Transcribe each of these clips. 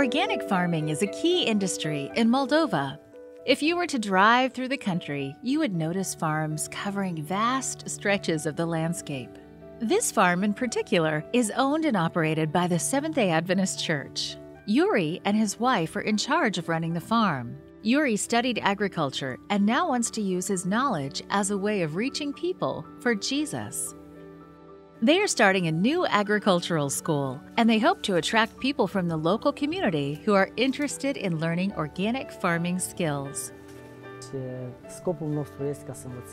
Organic farming is a key industry in Moldova. If you were to drive through the country, you would notice farms covering vast stretches of the landscape. This farm in particular is owned and operated by the Seventh-day Adventist Church. Yuri and his wife are in charge of running the farm. Yuri studied agriculture and now wants to use his knowledge as a way of reaching people for Jesus. They are starting a new agricultural school, and they hope to attract people from the local community who are interested in learning organic farming skills.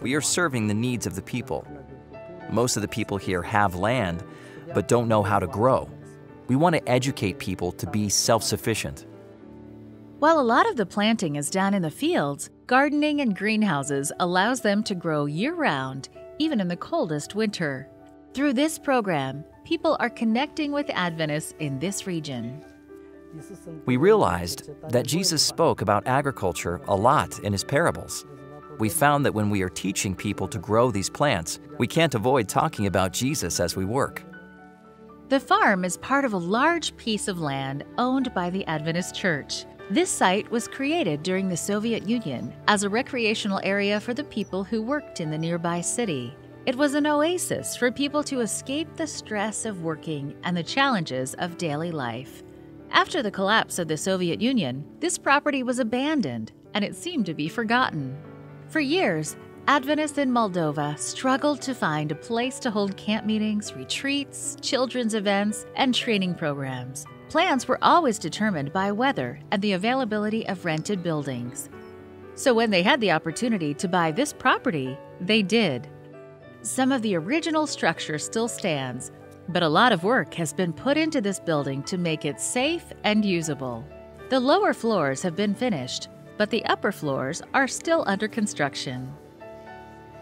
We are serving the needs of the people. Most of the people here have land, but don't know how to grow. We want to educate people to be self-sufficient. While a lot of the planting is done in the fields, gardening and greenhouses allows them to grow year-round, even in the coldest winter. Through this program, people are connecting with Adventists in this region. We realized that Jesus spoke about agriculture a lot in his parables. We found that when we are teaching people to grow these plants, we can't avoid talking about Jesus as we work. The farm is part of a large piece of land owned by the Adventist Church. This site was created during the Soviet Union as a recreational area for the people who worked in the nearby city. It was an oasis for people to escape the stress of working and the challenges of daily life. After the collapse of the Soviet Union, this property was abandoned and it seemed to be forgotten. For years, Adventists in Moldova struggled to find a place to hold camp meetings, retreats, children's events, and training programs. Plans were always determined by weather and the availability of rented buildings. So when they had the opportunity to buy this property, they did. Some of the original structure still stands, but a lot of work has been put into this building to make it safe and usable. The lower floors have been finished, but the upper floors are still under construction.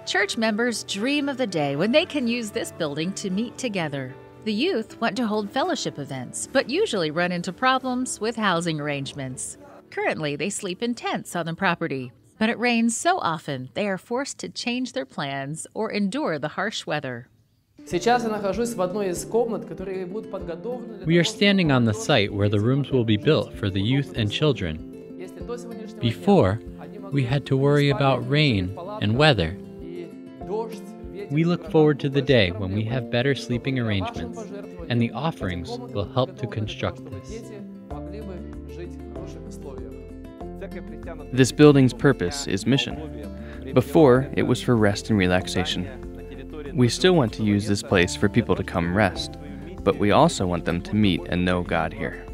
Church members dream of the day when they can use this building to meet together. The youth want to hold fellowship events, but usually run into problems with housing arrangements. Currently, they sleep in tents on the property. But it rains so often, they are forced to change their plans or endure the harsh weather. We are standing on the site where the rooms will be built for the youth and children. Before, we had to worry about rain and weather. We look forward to the day when we have better sleeping arrangements, and the offerings will help to construct this. This building's purpose is mission. Before, it was for rest and relaxation. We still want to use this place for people to come rest, but we also want them to meet and know God here.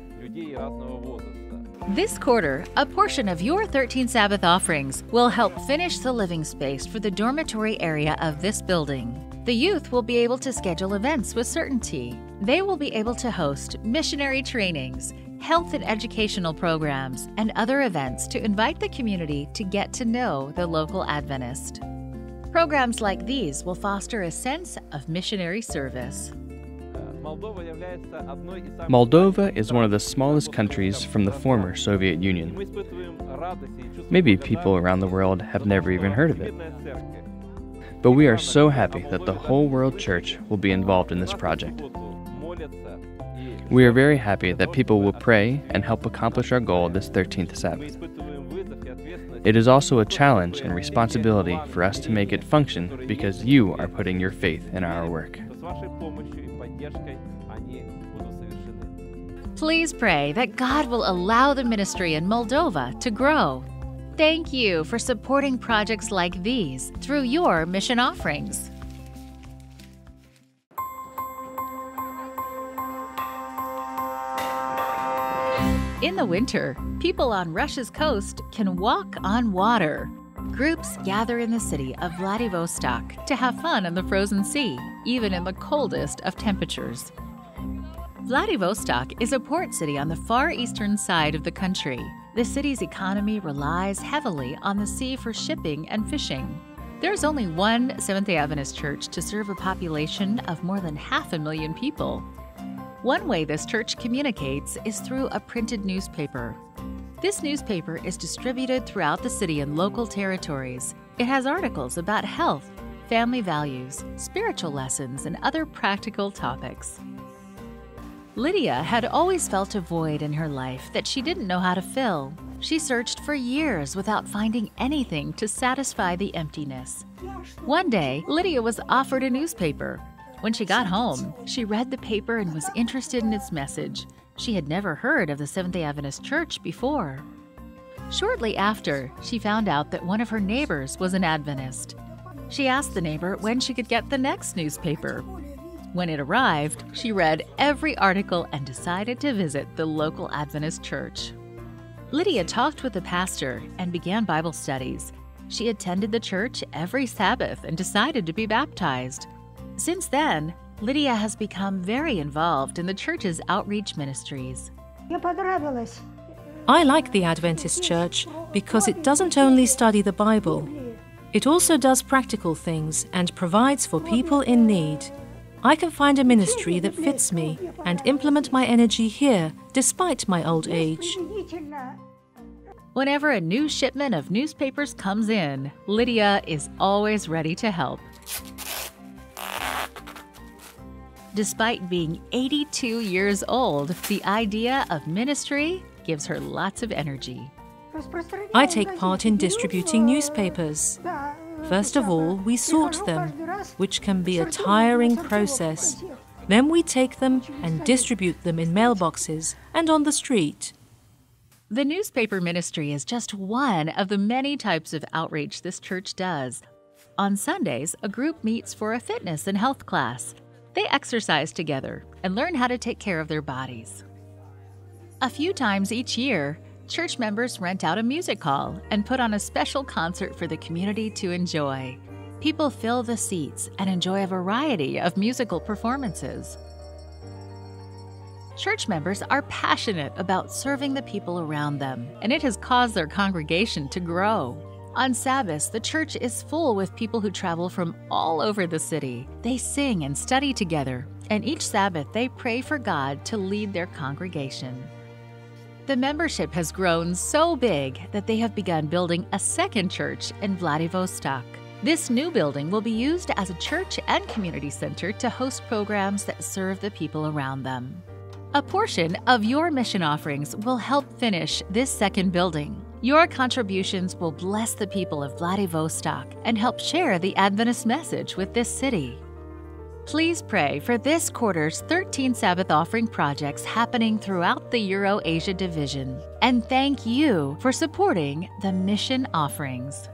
This quarter, a portion of your 13 Sabbath offerings will help finish the living space for the dormitory area of this building. The youth will be able to schedule events with certainty. They will be able to host missionary trainings, health and educational programs, and other events to invite the community to get to know the local Adventist. Programs like these will foster a sense of missionary service. Moldova is one of the smallest countries from the former Soviet Union. Maybe people around the world have never even heard of it. But we are so happy that the whole world church will be involved in this project. We are very happy that people will pray and help accomplish our goal this 13th Sabbath. It is also a challenge and responsibility for us to make it function because you are putting your faith in our work. Please pray that God will allow the ministry in Moldova to grow. Thank you for supporting projects like these through your mission offerings. In the winter, people on Russia's coast can walk on water. Groups gather in the city of Vladivostok to have fun in the frozen sea, even in the coldest of temperatures. Vladivostok is a port city on the far eastern side of the country. The city's economy relies heavily on the sea for shipping and fishing. There is only one Seventh-day Adventist church to serve a population of more than 500,000 people. One way this church communicates is through a printed newspaper. This newspaper is distributed throughout the city in local territories. It has articles about health, family values, spiritual lessons, and other practical topics. Lydia had always felt a void in her life that she didn't know how to fill. She searched for years without finding anything to satisfy the emptiness. One day, Lydia was offered a newspaper. When she got home, she read the paper and was interested in its message. She had never heard of the Seventh-day Adventist Church before. Shortly after, she found out that one of her neighbors was an Adventist. She asked the neighbor when she could get the next newspaper. When it arrived, she read every article and decided to visit the local Adventist church. Lydia talked with the pastor and began Bible studies. She attended the church every Sabbath and decided to be baptized. Since then, Lydia has become very involved in the church's outreach ministries. I like the Adventist Church because it doesn't only study the Bible. It also does practical things and provides for people in need. I can find a ministry that fits me and implement my energy here despite my old age. Whenever a new shipment of newspapers comes in, Lydia is always ready to help. Despite being 82 years old, the idea of ministry gives her lots of energy. I take part in distributing newspapers. First of all, we sort them, which can be a tiring process. Then we take them and distribute them in mailboxes and on the street. The newspaper ministry is just one of the many types of outreach this church does. On Sundays, a group meets for a fitness and health class. They exercise together and learn how to take care of their bodies. A few times each year, church members rent out a music hall and put on a special concert for the community to enjoy. People fill the seats and enjoy a variety of musical performances. Church members are passionate about serving the people around them, and it has caused their congregation to grow. On Sabbaths, the church is full with people who travel from all over the city. They sing and study together, and each Sabbath they pray for God to lead their congregation. The membership has grown so big that they have begun building a second church in Vladivostok. This new building will be used as a church and community center to host programs that serve the people around them. A portion of your mission offerings will help finish this second building. Your contributions will bless the people of Vladivostok and help share the Adventist message with this city. Please pray for this quarter's 13 Sabbath offering projects happening throughout the Euro-Asia division. And thank you for supporting the mission offerings.